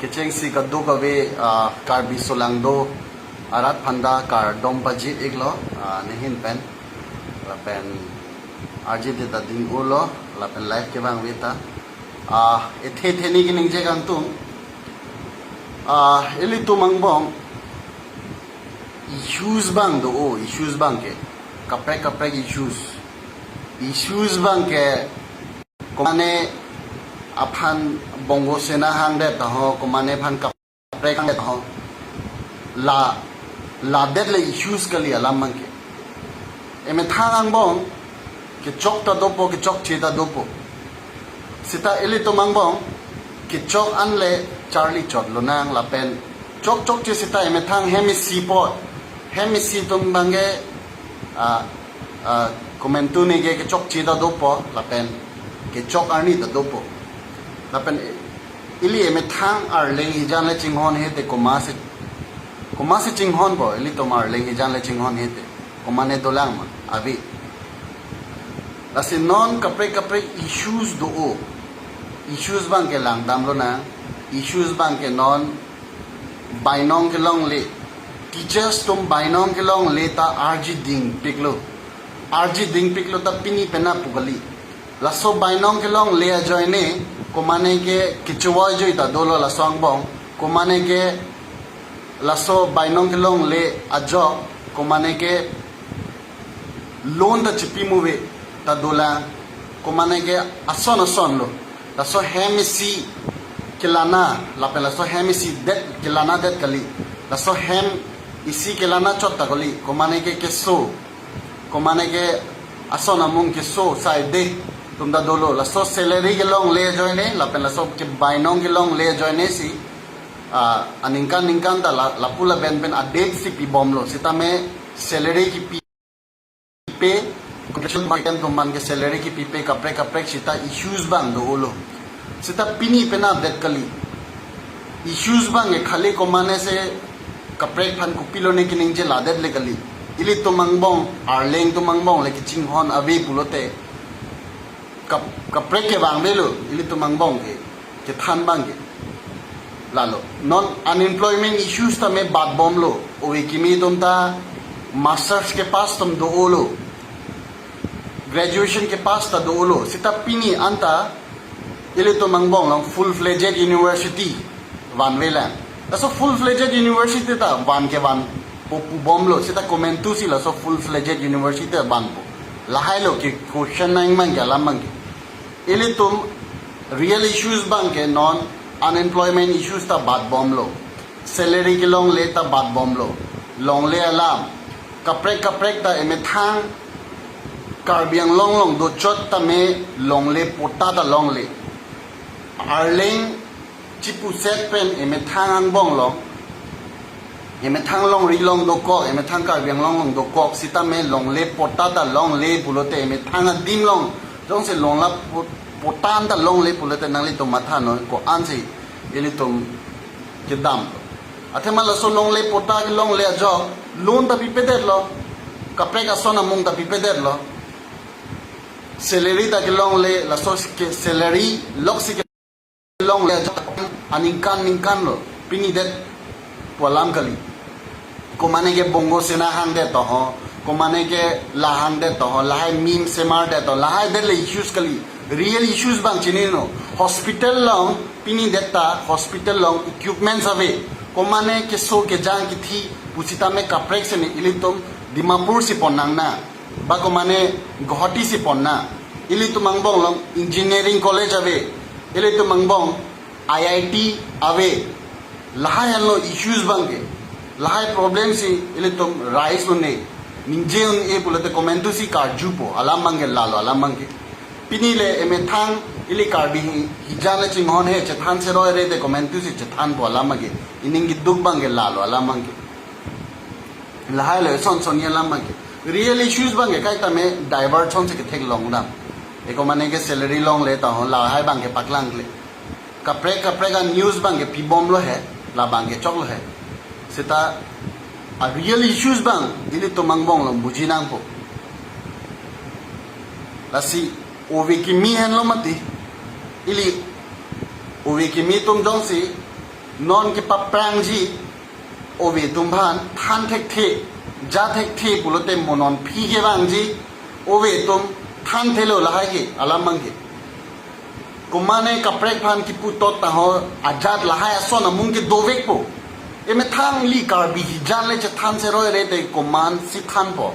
Keceng si kaduk awe kar bisolangdo arat phanda kar dom paji iglo nehin pen lapen arji de ding ulo lapen life ke bang wita ethe theni ki ningje kang tum eli tu mangbong issues bang do issues bang ke kapre issues bang ke komane aphan bongo sena hang de taho komane phan kapre kang de taho la det le issues kali alam mang ke eme thang bong ke chok ta dopo ke chok che ta dopo sita eli to mangbong ke chok an le charlie chot lo nang la pen chok che sita eme thang hemi seaport hemi si tum bange komentu ne ke chok che ta dopo la pen ke chok arni ta dopo la pen ili eme thang ar leng hijan le chinghon he te komase chinghon bo ili to mar leng hijan le chinghon he te komane dolang ma abi lasi non kapre issues do issues bang ke lang dam lo na issues bang ke non bainong ke long le teachers tum bainong ke long le ta rg ding piklo ta pini pena pugali laso bainong ke long le joine komane ke kichwa joi ta dolo la song bong komane ke laso bainong ke long le ajo komane ke loan ta chipi muve ta dola komane ke ason lo laso hemisi kilana la pela so hemisi det kilana det kali laso hem isi kilana chotta kali komane ke so komane ke ason amung ke so sai de tumda dolo laso salary ke long le joine la pela so ke bainong ke long le joine si aningkan ta la pula ben a date si pi bomlo sitame salary ki pi pe condition market to man ke salary ki pi pe kapre sita issues bang do lo sita pini pena det kali issues bang e khali ko mane se kapre phan ku pilo ne kining je ladet le kali ili to mangbong arleng to mangbong le ki chinghon ave pulote kapre ke bang belo ili to mangbong ke than bang ke lalo non unemployment issues ta me bad bom lo owe kimi tum ta masters के पास तुम दो ओलो graduation के पास ता दो ओलो सिता पिनी अंता इले तो मंगबोंग लोग फुल फ्लेजेड यूनिवर्सिटी वन वेला सो फुल फ्लेजेड यूनिवर्सिटी ता वन के वन पोपु बॉम्बलो सिता कोमेंटू सी सो फुल फ्लेजेड यूनिवर्सिटी वन पो लहाई लो कि क्वेश्चन नाइंग मंग या लमंग इले तुम रियल इश्यूज बंग के नॉन अनएम्प्लॉयमेंट इश्यूज ता बात बॉम्बलो सैलरी के लोंग ले ता बात बॉम्बलो लोंग ले अलाम kapre ta eme thang karbiang long do chot ta me long le pota ta long le arleng chipu set pen eme thang ang bong long eme thang long ri long do ko eme thang karbiang long do ko sita me long le pota ta long le pulote eme thang dim long jong se long la potan ta long le pulote nang le to matha no ko an se eli tom ke dam athema la so long le pota ke long le jo loan ta pipedet lo kapre ka sona mung ta pipedet lo salary ta ke long le la so ke salary loksi ke long le aningkan lo pini det polam kali ko mane ke bongo sena hang de to ho ko mane ke la hang de to ho la hai meme se mar de to la hai de le issues kali real issues bang chini no hospital long pini deta hospital long equipments ave ko mane ke so ke jang ki thi pusita me kapre se ne ilitum dimapur si ponang na ba ko mane guwahati si ponna ilitum mangbong long engineering college ave ilitum mangbong IIT ave lahai lo issues bange lahai problems si ilitum rise lo ne ninje un e pulate commentu si karju po alam mange lalo alam mange pinile eme thang ili karbi hijana chinghon he chethan se roy re de commentu si chethan po alam mange iningi duk bange lalo alam mange lahai le son ye alam mange real issues bange kai ta me divert son se ke thek long dam eko mane ke salary long le ta ho lahai bange paklang le kapre ka news bange pi bom lo hai la bange chok lo hai sita a real issues bang ili to mangbong lo bujinang po lasi ovi ki mi hen lo mati ili uwi kimi tum jong si non ki pa prang ji uwi tum bhan than thek the ja thek the pulote monon phi ge bang ji uwi tum than thelo lahai ge alam mang ge kumane kaprek phan ki putot ta ho ajat lahai ason amung ke dovek po eme thang li kar bi jan le che than se roi re te kuman si than po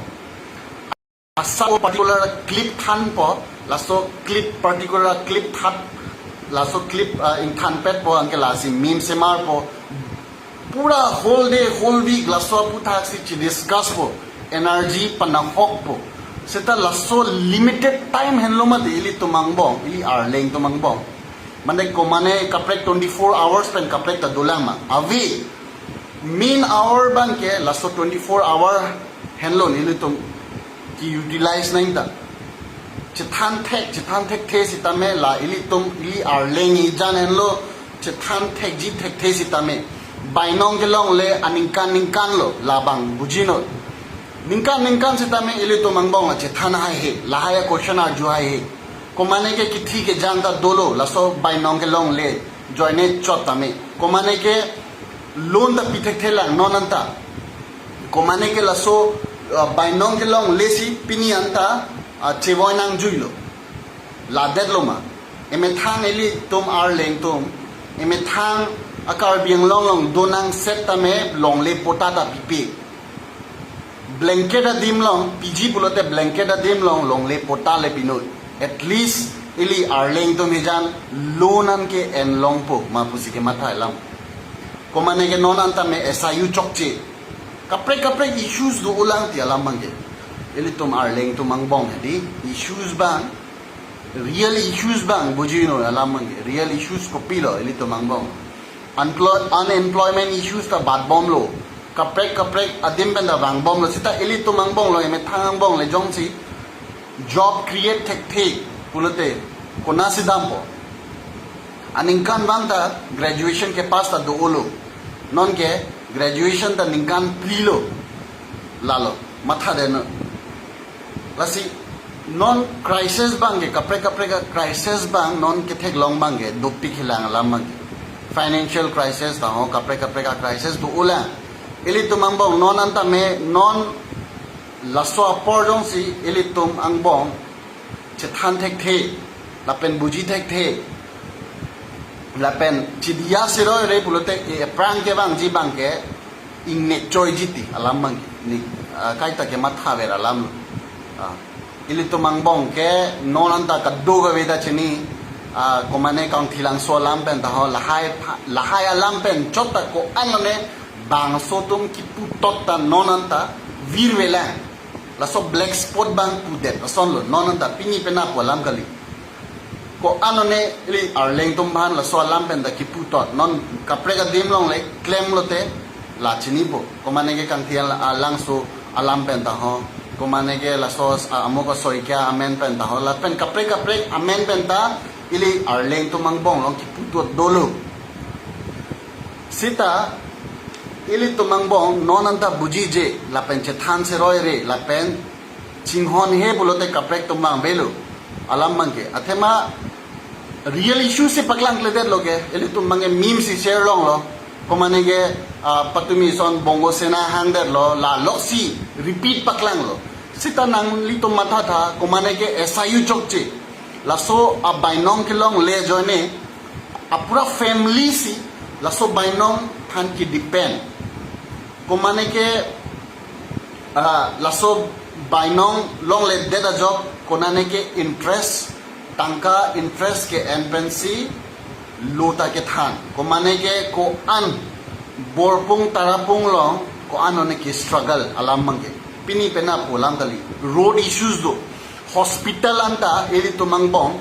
asa particular clip than po laso clip particular clip that laso clip in than pet po angke la si meme se mar po pura whole day whole week laso puthak si chi discuss po energy panang hok po seta laso limited time henlo ma de ili tumang bong ili arleng tumang bong mane kumane kaprek 24 hours pen kaprek ta dulang ma avi main hour ban ke laso 24 hour henlo ni tum ki utilize nain ta chithan thek the si tame la ili tum ili arleng i jan henlo chithan thek ji thek the si tame bainong ke long le aningkan lo labang bujino ningkan si tame ili tumang bong la chithan hai he la hai question ar jo hai he komane ke kithi ke janta dolo laso bainong ke long le joine chot tame komane ke loan da pitek thela nonanta komane ke laso bainong ke long lesi pini anta cheboy nang juilo la deadlo ma eme thang eli tum ar leng tum eme thang akar biang long donang set tame long le pota da pipi blanket a dim long pg pulote blanket a dim long le pota le pinot at least ili ar leng tum hijan lonan ke en long po ma pusi ke matha lam komane ke non anta me SIU chokche kapre issues do ulang ti alam mangge eli tum arleng tum mangbong di issues bang real issues bang bujino alam mangge real issues ko pilo eli tum mangbong unemployment issues ta bad bom lo kapre adim ben da bang bom lo sita eli tum mangbong lo eme thang bong le jong si job create thek pulote kona sidam po aningkan bang ta graduation ke pass ta do ulo non ke graduation ta ningkan plilo lalo matha de no lasi non crisis bang ke kapre ka crisis bang non ke thek long bang ke dopti khilang lam bang financial crisis ta ho kapre ka crisis tu ula ili tumang bong non anta me non laso apordong si ili tum ang bong che than thek the la pen buji thek the la pen chidia siroi re pulote prang ke bang ji bang ke ingne choi jiti alam bang ni kai ta ke matha ver alam ili to mangbong ke nonanta ka doga veda chini komane kang thilang so lam pen ta ho la hai alam pen chota ko anone bang so tum ki putot ta nonanta virvela la so black spot bang pu det son lo nonanta pini pena ko lam kali ko anone ili arleng tum ban la so lam pen da ki putot non kapre ka dim long le claim lo te la chini bo komane ke kang thial alang so alam pen ta ho komane ke la sos amoko soikya amen pen ta ho la pen kapre amen pen ta ili arleng tum mangbong long ki putot dolo sita ili tum mangbong nonanta buji je la pen che than se roi re la pen chinghon he bulote kapre tum mang belo alam mangke athema real issue se paklang le det loge eli tum mange meme si share long lo komane ge patumi son bongo sena hang der lo la lo si repeat paklang lo sita nang li tum matha tha komane ge SIU chokche la so a bainong ke long le joine a pura family si la so bainong than ki depend komane ke la so bainong long le de da job konane ke interest tangka interest ke enpensi lota ke than ko mane ke ko an borpung tarapung long ko anone ke struggle alam mangke pini pena polam kali road issues do hospital anta eli to mangbong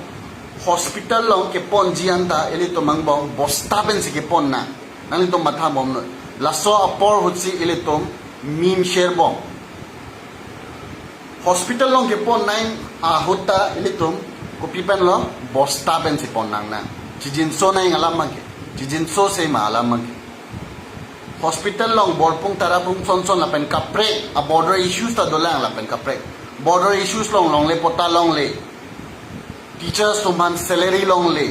hospital long ke pon ji anta eli to mangbong bosta pen si ke pon na nang to matha bom no laso apor hutsi eli to mim share bom hospital long ke pon nine hota eli to kopi pen lo bosta pen si pon nang na jijin so nai ngalam mangke jijin so se ma alam mangke hospital long borpung tarapung son la pen kapre a border issues ta dolang la pen kapre border issues long le pota long le teachers to man salary long le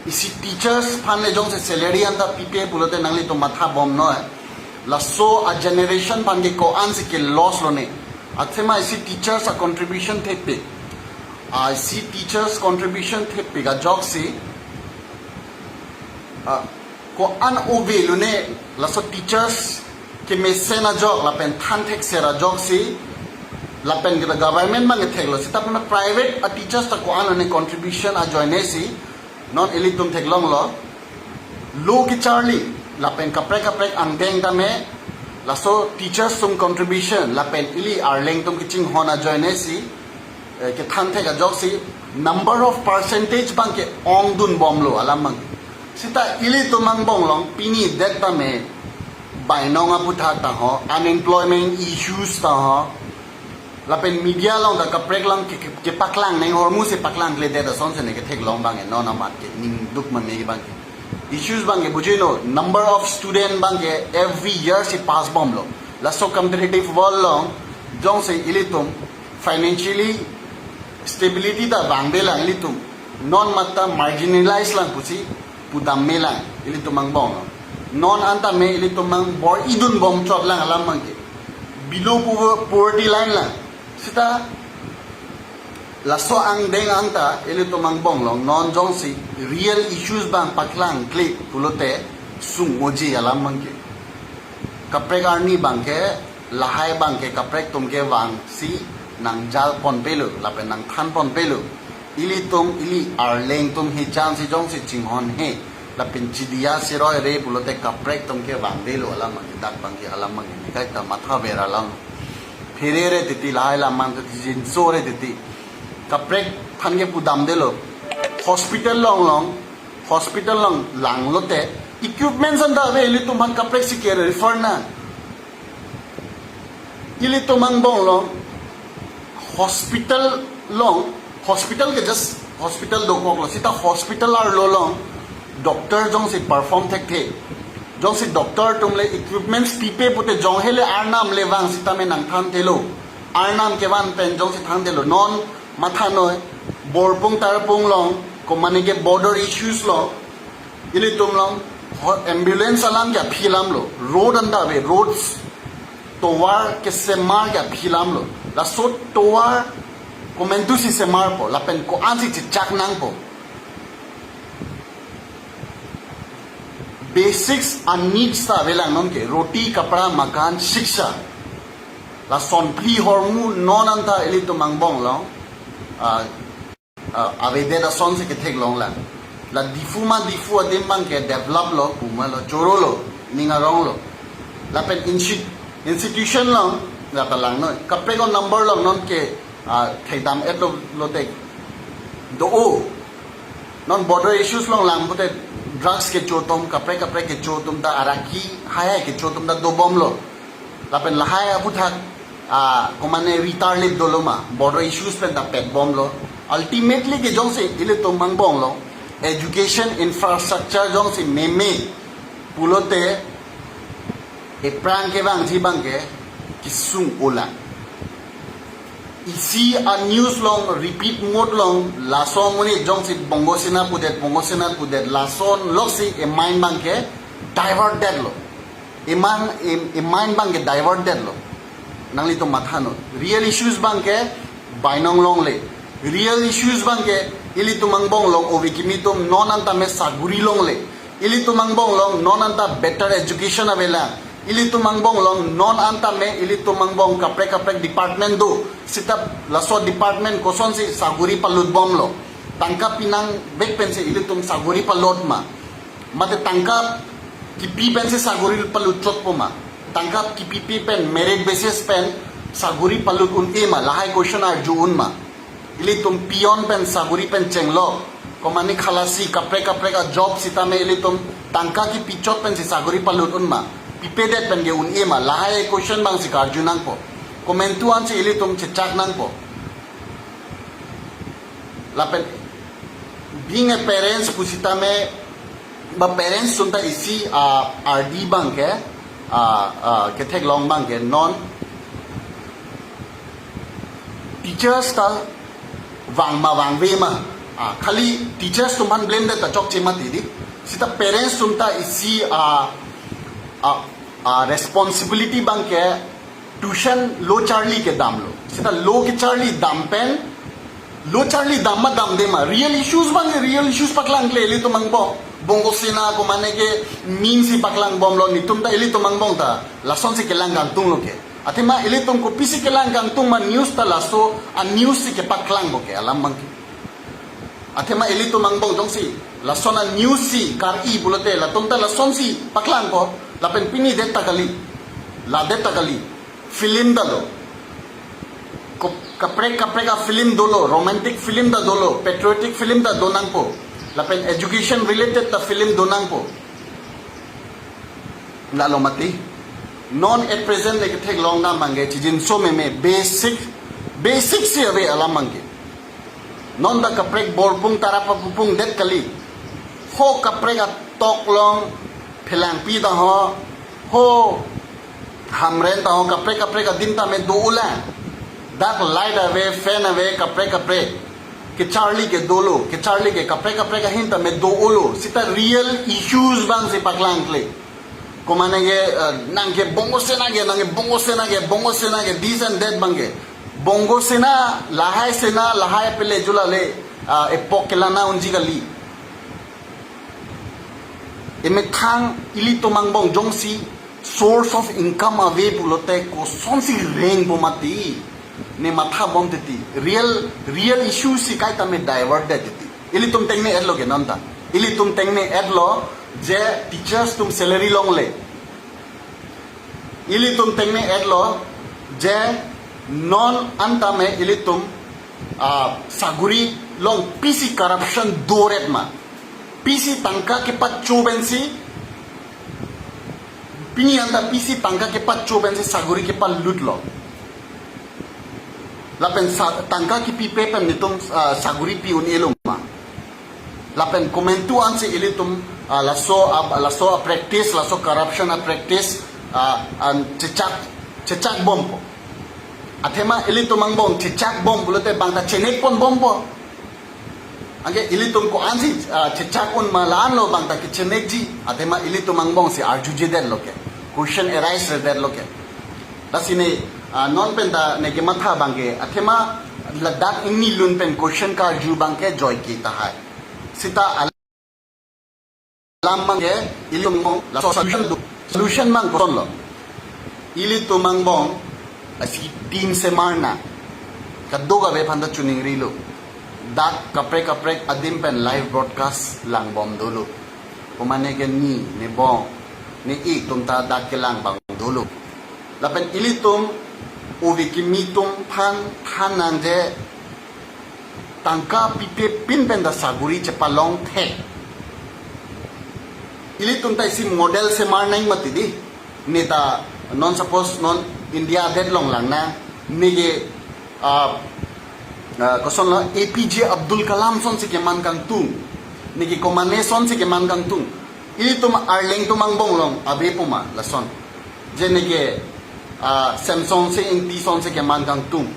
इसी teachers फान ले जों से salary अंता पीपे पुलोते नंगली तो माथा बम no है लसो आ generation फान के को आंस के लॉस लोने अथेमा इसी टीचर्स आ कंट्रीब्यूशन थे पे इसी टीचर्स कंट्रीब्यूशन थे पे का जॉब से को अन ओवे लोने लसो टीचर्स के मेसेना जॉब लापेन थान थे सेरा जॉब से लापेन के गवर्नमेंट मांगे थे लो सिता अपना प्राइवेट आ टीचर्स तक को अन कंट्रीब्यूशन आ जॉइने सी नॉन एलिटुम थे लोंग लो की चार्ली लापेन कपड़े अंगेंग तमे लासो टीचर्स तुम कंट्रीब्यूशन लापेन इली आर्लेंग तुम किचिंग होना जॉइने सी के थान थे का जॉब सी नंबर ऑफ परसेंटेज बांग के ओंग दुन बॉम लो अलाम सिता इली तुमंग बोंग लोंग पिनी देख तमे बाइनोंगा पुथा ता हो अनएम्प्लॉयमेंट इश्यूज ता हो लापेन मीडिया लोंग ता कपड़े लोंग के पकलांग नहीं और मुंह से पकलांग ले दे दा सोन से ने के थेक लोंग बांगे नो ना मात के निंग दुख मन में बांगे issues bange bujino number of student bange every year si pass bomb lo la so competitive world long jong se ilitum financially stability da bangde lang ilitum non matta marginalized lang pusi pudam me lang ilitum mang bong non anta me ilitum mang bor idun bom chot lang alam mang ke below poverty line lang sita laso ang deng anta ili to mang bong long non jong si real issues bang paklang click pulote sung moji alam mang ke kaprek arni bang ke lahai bang ke kaprek tum ke wang si nang jal pon pelu lapen nang than pon pelu ili arleng tum hi chan si jong si chinghon he lapin chidia siroi re pulote kaprek tum ke wang delu alam mang dak bang ke alam mang ni kai ta matha bera lang phire re titi lahai lam mang ti jin so re titi कपड़े थान के पुदाम दे लो hospital लोंग लांग Lotay equipments अंदर अबे इली तुम हम कपड़े सिके refer ना इली तुम हम बोंग लोंग हॉस्पिटल के जस्ट हॉस्पिटल दो कोक लो सीता हॉस्पिटल आर लो लोंग डॉक्टर जों से परफॉर्म थे जों से डॉक्टर तुमले इक्विपमेंट्स पीपे पुते जों हेले आर नाम ले वांग सीता में नंग थान थे लो आर नाम के वान पेन जों से थान थे लो नॉन माथा नोय बोरपुंग तारपुंग लोंग को माने के बॉर्डर इश्यूज लो इली तुम लोंग एम्बुलेंस अलाम क्या फिलाम लो रोड अंदा वे रोड्स तोवार के सेमार क्या फिलाम लो ला सो तोवार को मेंतुसी सेमार पो लापेन को आंसी चिचाक नांग पो बेसिक्स और नीड्स ता वेला नोन के रोटी कपड़ा मकान शिक्षा ला सोनप्ली हॉर्मू नॉन अंता इली तुम मंगबोंग लोंग अवेदे दा सोन से के थेक लोंग ला दिफू अदिम बंग के डेवलप लो पुमा लो चोरो लो निंगा रोंग लो ला पेन इंस्टीट्यूशन लोंग ला तलांग नो कपड़े को नंबर लोंग नॉन के थेदाम एट लो टेक दो ओ नॉन बॉर्डर इश्यूज लोंग लांग पुते ड्रग्स के चोतुम कपड़े के चोतुम दा अराकी हाय के चोतुम दा दो बम लो ला पेन लहाय अबुथा को माने रिटार्लिट दोलोमा बॉर्डर इश्यूज पे दा पेट बम लो अल्टीमेटली के जों से इले तो मंग बोंग लो एजुकेशन इंफ्रास्ट्रक्चर जों से मेमे पुलोते ए प्रांग के बांग जी बांग के किसुंग ओला इसी आ न्यूज लोंग रिपीट मोड लोंग लासो मुनि जों से बोंगोसिना पुदेत लासो लोग से ए माइंड बांग के divert dead low a mind बांग के डाइवर्ट डेड लो नंगली तो माथा नो रियल इश्यूज बांग के बाइनोंग लोंग ले रियल इश्यूज बांग के इली तो मंगबोंग लोंग ओवी किमी तो नॉन अंता में सागुरी लोंग ले इली तो मंगबोंग लोंग नॉन अंता बेटर एजुकेशन अवेला इली तो मंगबोंग लोंग नॉन अंता में इली तो मंगबोंग कपड़े डिपार्टमेंट दो सिता लसो डिपार्टमेंट कोसोन से सागुरी पलुद बम लो तंका पिनांग बेक पेन से इली तुम सागुरी पलोट मा मते तंका की पी पेन से सागुरी पलुद चोट पोमा तंका की पी पेन मेरिट बेसिस पेन सागुरी पलुद उन एमा लहाई क्वेश्चन आर जो उन मा इली तुम पियोन पेन सागुरी पेन चेंगलो को मानी खलासी कपड़े का जॉब सिता में इली तुम तंका की पिचोट पेन से सागुरी पलुद उन मा पिपे डेट पेन के उन एमा लहाई क्वेश्चन बांग सिकार जुनांग पो कोमेंटुआन से इली तुम चिचाक नांग पो लापेन बीइंग ए पेरेंट्स पुसिता में बा पेरेंट्स सुनता इसी आरडी बांग के थे लॉन्ग बांग के नॉन टीचर्स ता वांग वे मा खाली टीचर्स तुम्हान ब्लेम दे तचोक चेमा तीदी सिता पेरेंट्स तुमता इसी रेस्पॉन्सिबिलिटी बंग के ट्यूशन लो चार्ली के दाम लो सिता लो के चार्ली दाम पेन लो चार्ली दाम मा दाम दे मा रियल इश्यूज बंगे रियल इश्यूज पकलांग ले इली तो मंगबो bongo sina ko mane ke min si paklang bom lo ni tum ta ili to mangbong ta lason si kelang gantung lo ke atima ili tum ko pisi kelang gantung ma news ta laso a news si ke paklang bo ke alam mang ke atima ili to mangbong jong si lason a news si kar i bulote la tum ta lason si paklang ko la pen pini de takali la de takali film da lo ko kapre ka film dolo romantic film da dolo patriotic film da donang po lapen education related ta film donang po lalo mati non at present like take long na mangge chijin so me basic si ave alam mangge non da kaprek borpung tarapa pupung det kali ho kaprek a tok long phelang pi da ho hamren ta ho kaprek a din ta me do ula dak light ave fan ave kaprek ke Charlie ke dolo ke Charlie ke kapre ka hinta me do olo sita real issues bang si paklang kle ko mane ge nang ke bongo sena ge this and that bang ge bongo sena lahai pele jula le epok kelana unji gali eme thang ili to mangbong jongsi source of income ave pulote ko sonsi reng bomati ne matha bom teti real issue si kai ta me divert de teti ili tum tengne edlo ke nanta ili tum tengne edlo je teachers tum salary long le ili tum tengne edlo je non anta me ili tum saguri long pc corruption doret ma pc tangka ke pat chobensi pini anta pc tangka ke pat chobensi saguri ke pat lut lo lapen tangka ki pi pepen nitum saguri pi un eluma lapen komentu anse ilitum laso practice laso corruption a practice an cecak bompo athema ilitum mangbong cecak bom bulote bangta chenek pon bompo age ilitum ko ansi cecak un malan lo bangta ki chenek ji athema ilitum mangbong si arjuje der loke question arise der loke dasine non pen da ne ke matha bangge athema ladakh inni lun pen question ka ju bangke joy ki ta hai sita alam mangge ilum mong la solution mang kon lo ili to mang bong asi team se marna kaddo ga be phanda chuning ri lo dak kapre adim pen live broadcast lang bom dolo pomane ke ni ne bong ne ik tum ta dak ke lang bang dolo lapen ili tum uvi kimitum pan nangje tangka pipe pin penda saguri cepalong the ili tuntai si model se mar nai matidi neta non suppose non India dead long lang na nige koson lo APJ Abdul Kalam son si keman kang tung nige komane son si keman kang tung ili tum arleng tumang bong long abe puma lason je nige Samsung se inti son se ke man kang tung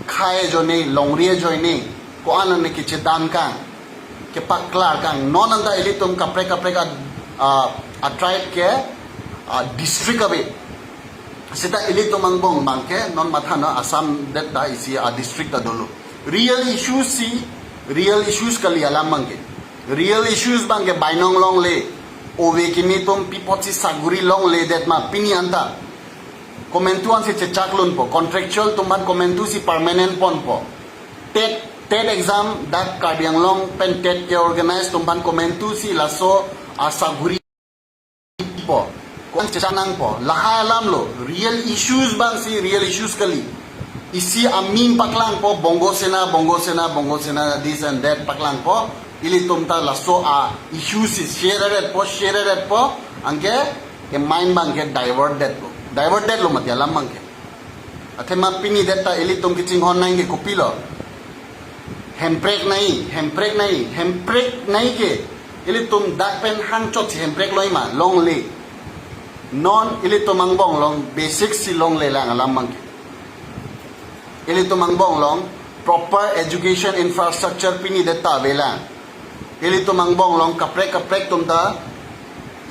khae jo ne longrie jo ne ko anan ne ke chedan kang ke paklar kang non anda elitum kapre ka a tribe ke district abe sita elitum mangbong bangke non mathana Assam that da isi a district da dolo real issues kali alam mangke real issues bangke bainong long le ove kimitum pipotsi saguri long le that ma pini anta komentuan si cecaklun po contractual tumban komentu si permanent pon po TET exam dak kadyang long pen TET ke organize tumban komentu si laso asaguri po kon cecanang po laha alam lo real issues bang si real issues kali isi amin paklang po bongo sena this and that paklang po ili tumta laso issues si shared po angke ke mind bang ke diverted lo mati alam mangke athema pini deta eli tum kiching hon nai ke kopilo hemprek nai ke eli tum dak pen hang chot si hemprek loi ma long le non eli tum mangbong long basic si long le lang alam mangke eli tum mangbong long proper education infrastructure pini deta vela ili tumang bong long kaprek tum ta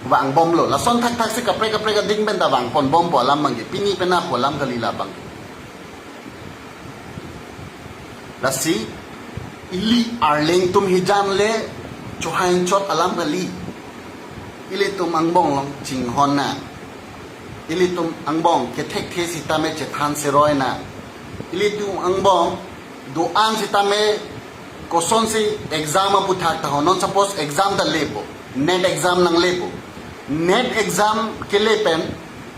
wang bom lo la son thak se kaprek ding ben ta wang pon bom po lam mang pini pena po lam kali la bang la si ili arleng tum hijan le chohain chot alam kali ili tum ang bong long ching hon na ili tum ang bong ke thek the sita me che than se roi na ili tum ang bong do an sita me ko son si exam pu thak ta non suppose exam da lebo net exam nang lebo net exam ke le pen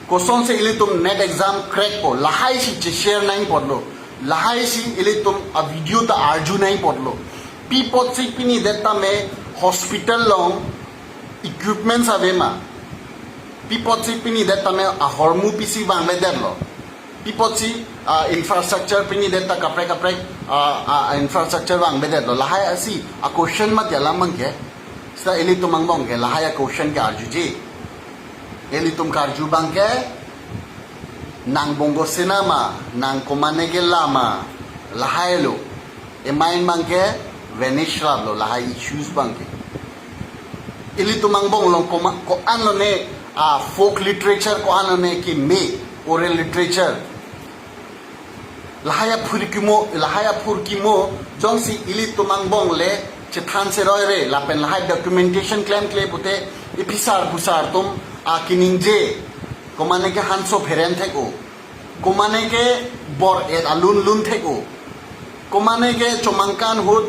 ko son se ili tum net exam crack po lahai si che share nai podlo lahai si ili tum a video ta arju nai podlo pi pot si pini deta me hospital long equipments avema people si pini deta me a hormu pisi bang le derlo people si infrastructure pini deta kapre infrastructure bang be derlo lahai asi a question mat ya lamang ke sta eli tumang bong ke lahai a question ke arju ji eli tum karju bang ke nang bongo cinema nang komane ke lama lahai lo e main bang ke vanish lo lahai issues bang ke ili tumang bong long ko an lo ne folk literature ko an lo ne ki me oral literature lahaya phurkimo jongsi ili tumang bong le che than se roi re la pen lahai documentation claim pute episar pusar tum kining je komane ke hanso pheren theko komane ke bor lun theko komane ke chomangkan hut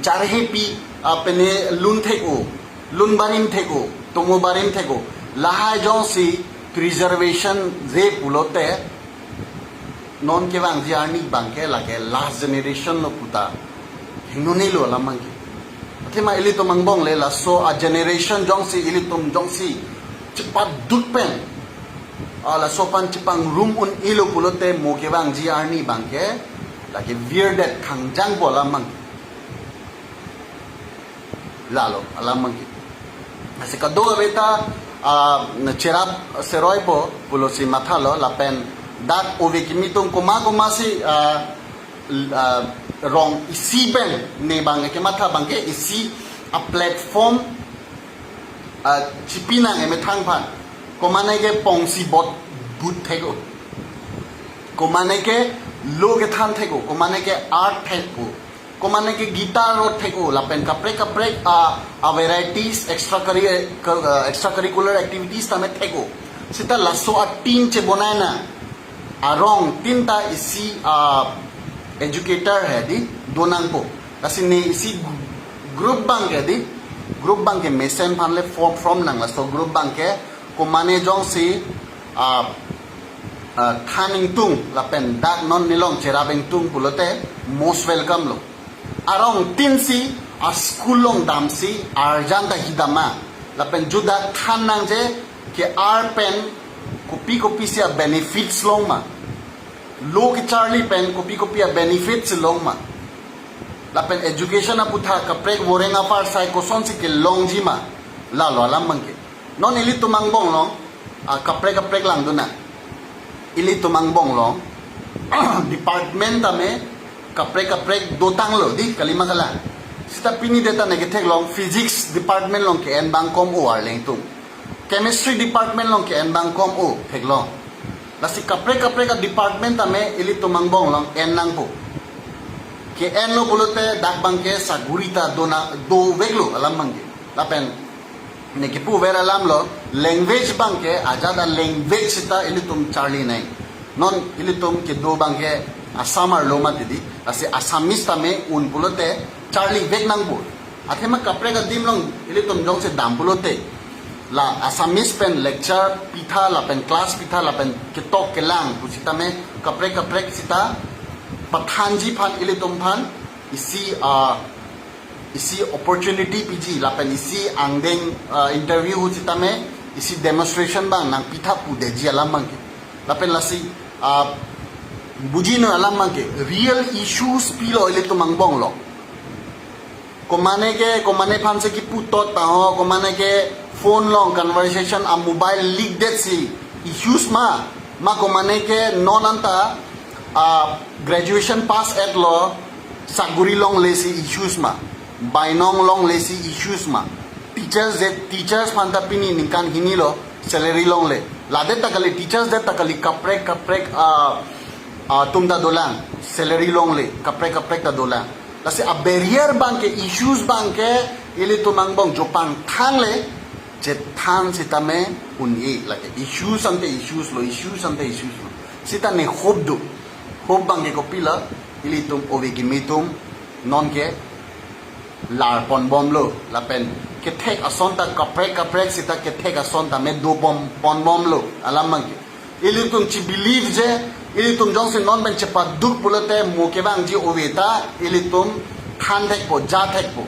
charhe pi apene lun theko lun barim theko tomo barim theko lahai jongsi preservation je pulote non ke bang jarni bangke lage last generation lo puta hinuni lo lamang thema ili to mangbong le la so a generation jongsi ili tum jongsi chipat dukpen ala so pan chipang room un ilo pulote mo ke bang jarni bangke lage weirded khangjang bola mang lalo alamang asi kadua beta cherap seroi po pulosi mathalo lapen dat ove kimitung kuma si wrong isi ben ne bang ke matha bang ke isi a platform chipina nge methang phan komane ke pongsi bot but thego komane ke loge than thego komane ke art thego komane ke guitar ro theko lapen kapre a varieties extracurricular activities tame theko sita lasso a team che bonaina arong tinta isi educator hai di donang po kasi ne isi group bang hai di group bang ke mesen phanle from nang lasso group bang ke komane jong si thaning tung lapen dak non nilong cherabeng tung pulote most welcome lo arong tinsi a school long damsi arjanta hidama lapen juda thanang je ke ar pen kopi sia benefits long ma lo ki charlie pen kopi a benefits long ma lapen education a putha kaprek worenga par sai ko son si ke long ji ma la lo lam mangke non ili tumang bong long kaprek lang duna ili tumang bong long department ame kaprek dotang lo di kalima kala sita pini data negative long physics department long ke en bangkom o arleng tung chemistry department long ke en bangkom o thek long lasi kaprek department ame ili tumang bong long en nang po ke en lo bolote dak bangke sagurita do veglo alam mangke lapen ne ke pu vera lam lo language bangke ajada language sita ili tum charlie nai non ili tum ke do bangke asamar loma didi asi asamis tame un pulote charlie vegnang bu athema kapre ga dimlong ili tum jong se dam pulote la asamis pen lecture pitha la pen class pitha la pen ketok kelang pusita me kapre sita pathanji phan ili tum phan isi opportunity pg la pen isi angdeng interview husita me isi demonstration bang nang pitha pu de ji alam mang la pen lasi bujino alam mangke real issues pilo ile to mangbong lo komane phan se ki putot ta ho komane ke phone long conversation a mobile leak that si issues ma komane ke non anta graduation pass at law saguri long lesi issues ma bainong long lesi issues ma teachers phanta pini ninkan hinilo salary long le lade takali teachers de takali kaprek tumda dolang salary long le kaprek ta dolang lasi a barrier bang ke issues bang ke ili tumang bong jopang thang le je thang sitame uni like issues ante issues lo sita ne hope bang ke kopila ili tum ovegi mitum non ke lar pon bom lo la pen ke tek asonta kaprek sita ke tek asonta me do bom pon bom lo alam mang ili tum chi believe je ili tum jong se non ben che pa duk bulate mo ke bang ji oveta ili tum than tek po ja tek po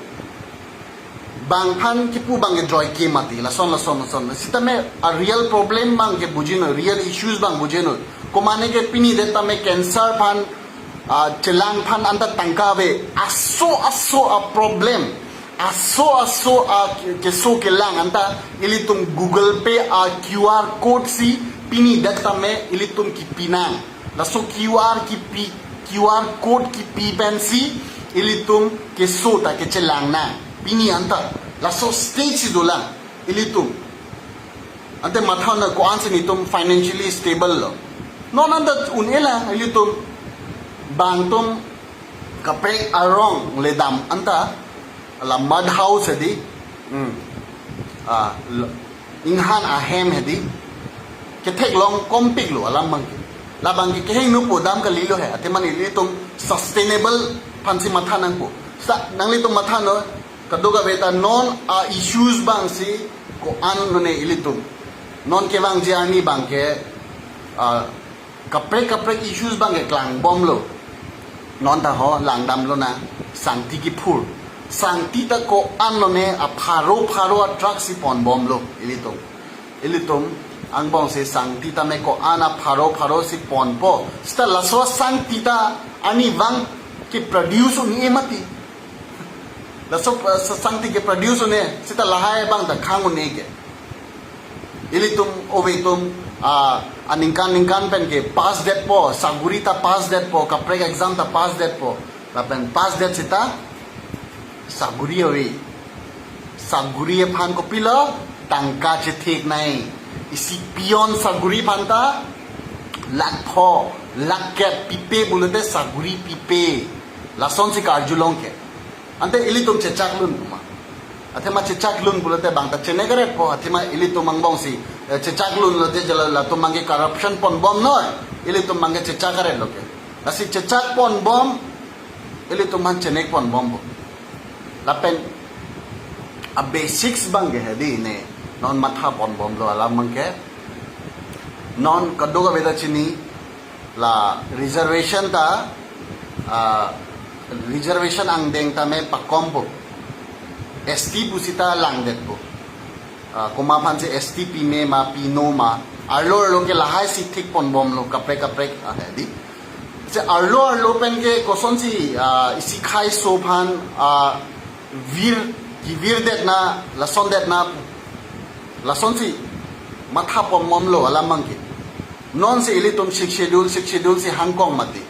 bang phan ki pu bang joy ke mati la son sita me a real problem bang ke bujino real issues bang bujino komane ke pini de ta me cancer phan chelang phan anta tangkawe aso a problem aso ke so ke lang anta ilitum Google Pay QR code si pini data me ilitum ki pinang la so QR code ki pi pen si ilitum ke so ta ke chelang na pini anta la so stage si dolang ilitum ante matha na ko anse nitum financially stable lo non anta unela ilitum bangtum kaprek arong ledam anta la mud house hedi inghan ahem hedi ke thek long kompik lo alam mang la bang ke heng nu podam ka lilo he ate man ili tum sustainable phansi matha nang po sa nang li tum matha no kadoga beta non issues bang si ko an no ne ili tum non ke bang ji ani bang ke kaprek issues bang ke klang bom lo non ta ho lang dam lo na sangti ki phur sangti ta ko an lo ne a pharo a truck si pon bom lo ilitum ang bong se sangti ta me ko ana pharo si pon po sta la so sangti ta ani wang ki produce uni emati la so sangti ke produce ne sita lahai bang ta khang ne ke ilitum ovetum aningkan pen ke pass that po sagurita pass that po kaprek exam ta pass that po la pen pass that sita saguri phan ko pila tangka che thek nai isi pion saguri phan ta lakpho lakke pipe bulate saguri pipe la son si karjulong ke ante ilitum che chaklun kuma athema che chaklun bulate bang ta chene kare po athema ilitum mangbong si cecaklun lo je la to mangi corruption pon bom no ili to mangi cecakare lo ke asi cecak pon bom ili to man chenek pon bom bo la pen a basics bang ge hedi ne non matha pon bom lo ala mang ke non kadoga beda chini la reservation ta reservation ang deng ta me pakom bo ST pusita lang det bo kuma phan se STP me ma pino ma arlo ke lahai si thik pon bom lo kaprek di se arlo pen ke koson si isi khai so phan vir det na la son si matha pon mom lo ala mang ke non se ilitum six schedule si Hong Kong mati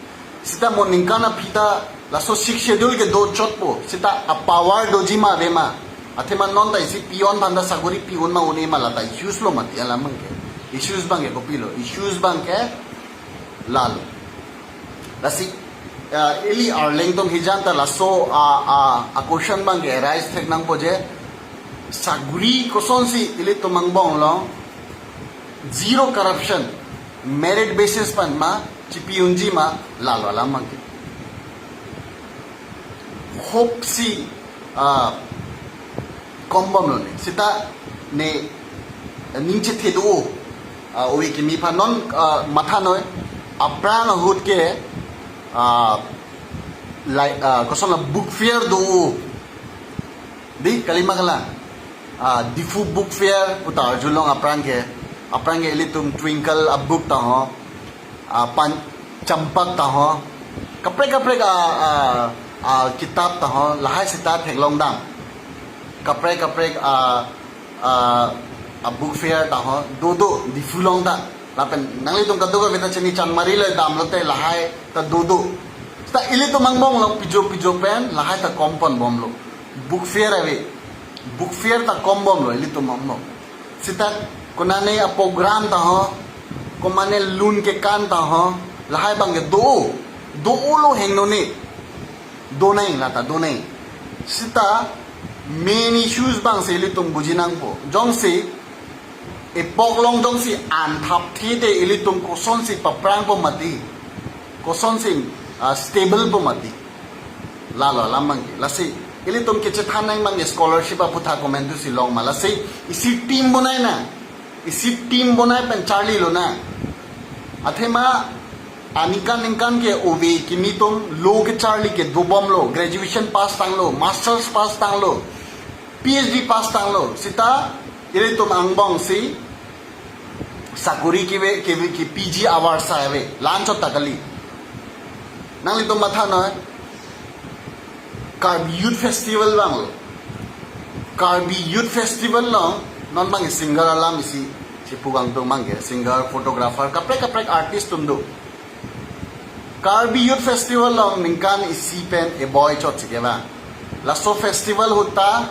sita moninkana phita la so six schedule ke do chot po sita a power dojima vema athema non ta isi pion banda saguri pion ma une ma lata issues lo mati ala mang ke issues bang ke kopilo issues bang ke lal lasi eli arlington hijanta la so a question bang ke rise thek nang poje saguri koson si ili to mangbong lo zero corruption merit basis pan ma chipiunji ma lalo ala mang ke hope si kombom lo ne sita ne ningche the do owi ki mi phanon matha noi aprang hut ke like koson book fair do di kalima kala difu book fair utar julong aprang ke ilitum twinkle a book ta ho pan champak ta ho kapre kitab ta ho lahai sita thenglong dam kapre a book fair ta ho do di fulong da lapen nangli tung kaduga vita chini chan mari le dam lote lahai ta dudu ta ili to mangbong lo pijo pen lahai ta kompon bom lo book fair ave book fair ta kombom lo ili to mammo sita kunane a program ta ho komane lun ke kan ta ho lahai bang ke do lo hengno ni do nai la ta do nai sita main issues bang se ili tum bujinang po jong si e poklong jong si an thap thi de ili tum ko son si paprang po mati ko son si stable po mati la lamang la si ili tum ke chethan nai mang scholarship a putha comment si long mala si isi team bonai na isi team bonai pen charlie lo na athema anikan ke obe kimi tum lo ke charlie ke dobom lo graduation pass tang lo masters pass tang lo phd pass tang lo sita ili tum angbong si sakuri ki pg award sa ave lunch of takali nangli tum matha na Karbi Youth Festival bang lo Karbi Youth Festival lo non bang singer alam isi si pugang tung mangge singer photographer kaprek artist tum do Karbi Youth Festival lo ningkan isi pen e boy chot sige ba laso festival hota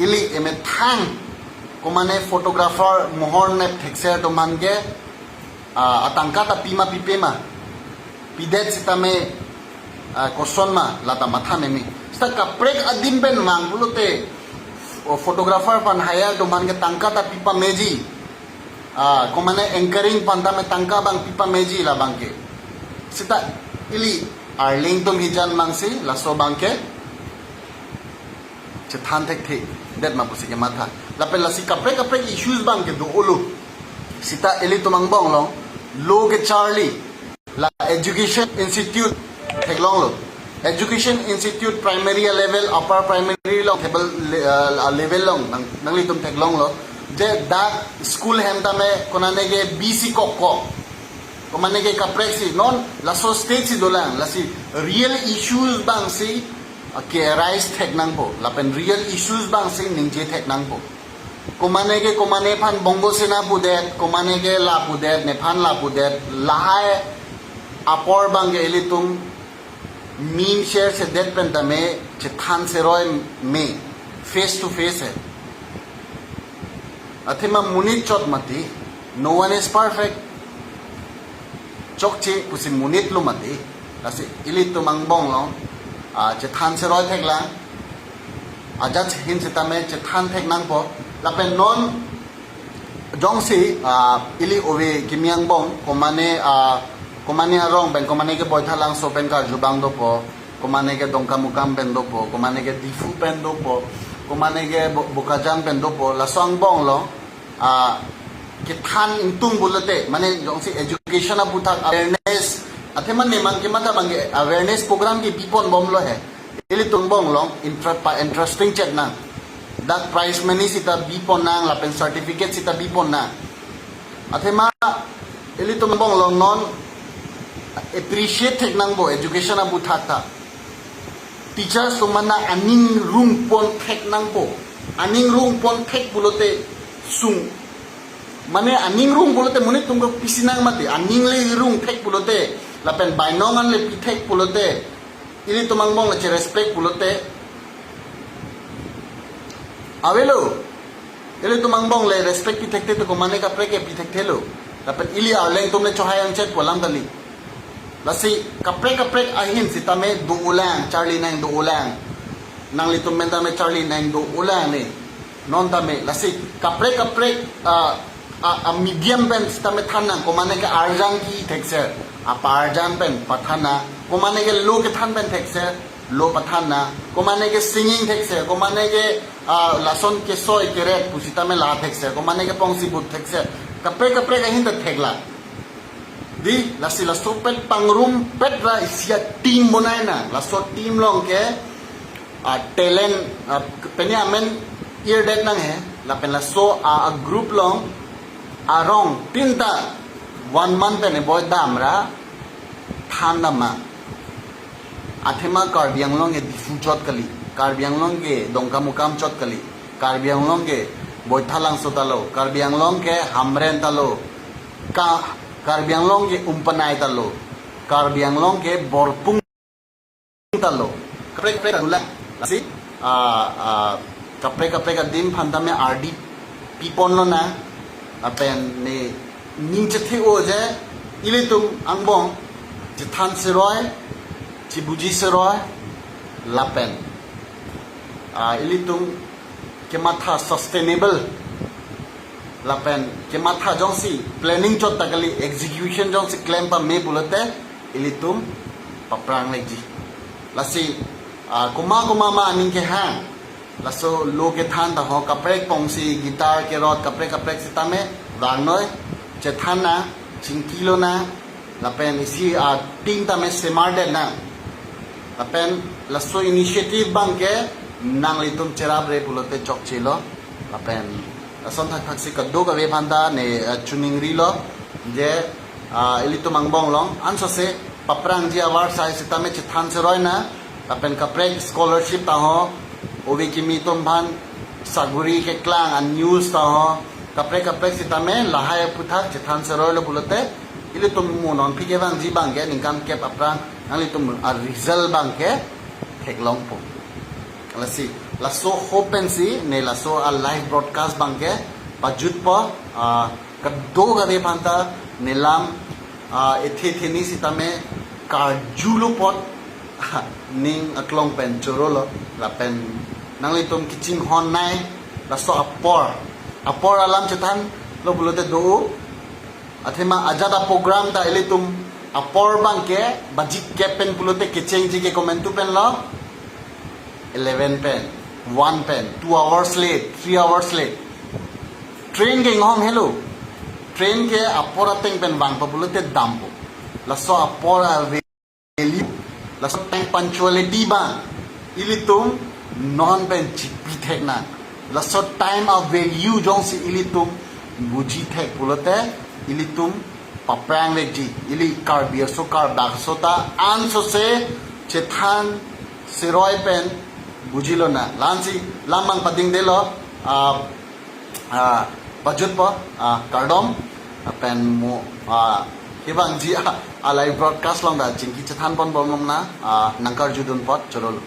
ili eme thang komane photographer mohor ne thekse to mange atangka ta pima pipema pidet sitame koson ma lata matha nemi sta kaprek adim ben mang bulote photographer pan hire to mange tangka ta pipa meji komane anchoring panta me tangka bang pipa meji la bangke sita ili arlington hijan mangsi laso bangke chethan thek the det ma pusi ke matha lapel lasi kaprek issues bang ke do ulu sita ili to mangbong long lo ke charlie la education institute theklong lo education institute primary level upper primary long level long nangli tum theklong lo je da school hemta me konane ge bc kokko komane ge kaprek si non la so state si dolang la si real issues bang si ke rise thek nang po la pen real issues bang si ningje thek nang po komane phan bongo sena pudet komane ge la pudet ne phan la pudet lahai apor bang ge elitum meme share se det pen tame chethan se roy me face to face hai athema munit chot mati no one is perfect chokchi pusi munit lu mati asi ilitum mangbong lo chethan se roy thekla ajat hin se tame chethan thek nang po lapen non jongsi ili ove kimyang bong komane arong ben komane ke boithalang so pen kar jubang do po komane ke dongka mukam pen do po komane ke difu pen do po komane ke bokajang pen do po la song bong lo ke than intung bulote mane jongsi education abuthak awareness atheman ne mang ke mata bang awareness program ki pipon bom lo hai ili tung bong lo interesting chat na that prize money sita bipon nang la pen certificate sita bipon na athema ili tung bong lo non appreciate thek nang bo education abu thakta teachers to mana aning room pon thek nang bo aning room pon thek bulote sung mane aning room bulote mune tumgo pisinang mate aning le room thek bulote la pen bainongan le pi thek bulote ili tumang bong le respect bulote avelo ili tumang bong le respect pi thek te to mane ka preke pi thek thelo la pen ili arleng tumne chohayang chet polam dali lasi kaprek ahin sitame do ulang charlie nang do ulang nang litum menta me charlie nang do ulang ni non tame lasi kaprek a medium pen sitame thana komane ke arjang ki thekse apa arjang pen pathana komane ke lo ke than pen thekse lo pathana komane ke singing thekse komane ke lason ke soy ke red pusitame la thekse komane ke pongsi but thekse kaprek ahin ta thekla di lasi laso pet pangrum pet ra isia team bonai na laso team long ke talent penya men year det nang hai la pen laso a group long arong tinta 1 month ne boy damra thandama athema karbiang long e difu chot kali karbiang long ge dongka mukam chot kali karbiang long ge boy thalang sotalo karbiang long ke hamren talo का Karbi Anglong ke umpanai talo Karbi Anglong ke borpung talo kapre ulang si kapre ka dim phanda me RD pipon lo na apen ne ning chethi o je ilitung angbong jithan seroi cibuji seroi lapen ilitung kematha sustainable lapen kematha jongsi planning chot takali execution jongsi claim pa me bulate ilitum paprang legi lasi kuma ma aning ke hang laso lo ke than ta ho kaprek pongsi guitar ke rod kaprek sitame wangnoi che than na chingkilo na lapen isi ting ta me semar de na lapen laso initiative bang ke nang litum cherab re bulate chok chilo lapen son thak si kaddo ka ve phanda ne chuning ri lo je ilitum angbong long anso se paprang ji award sai sitame che than se roi na lapen kaprek scholarship ta ho obi kimi tom bhan saguri ke klang an news ta ho kaprek sitame lahai puthak che than se roi lo bulate ilitum mo non phike bang ji bang ke ningkam ke paprang alitum a result bang ke theklong po lasi laso hopen si ne laso a live broadcast bang ke pajut po kaddo ga ve phanta nilam ethetheni sitame karjulo pot ning aklong pen chorolo la pen nanglitum kiching hon nai laso apor alam chetan lo bulote do athema ajada program ta elitum apor bang ke bajik ke pen bulote kicheng ji ke comment tu pen lo 11 pen 1 pen 2 hours late 3 hours late train ke ngom hello train ke apor ateng pen bang pa bulote dampo laso apor value laso time punctuality bang ilitum non pen chipi thekna laso time of value jong si ilitum buji thek bulote ilitum paprang leji ili karbi so kar dak so ta an so se chethan siroi pen bujilo na lansi lamang pading delo budget po kardom pen mo hibang ji a live broadcast long da jingki chethan pon bom na nangkar judun pot chorol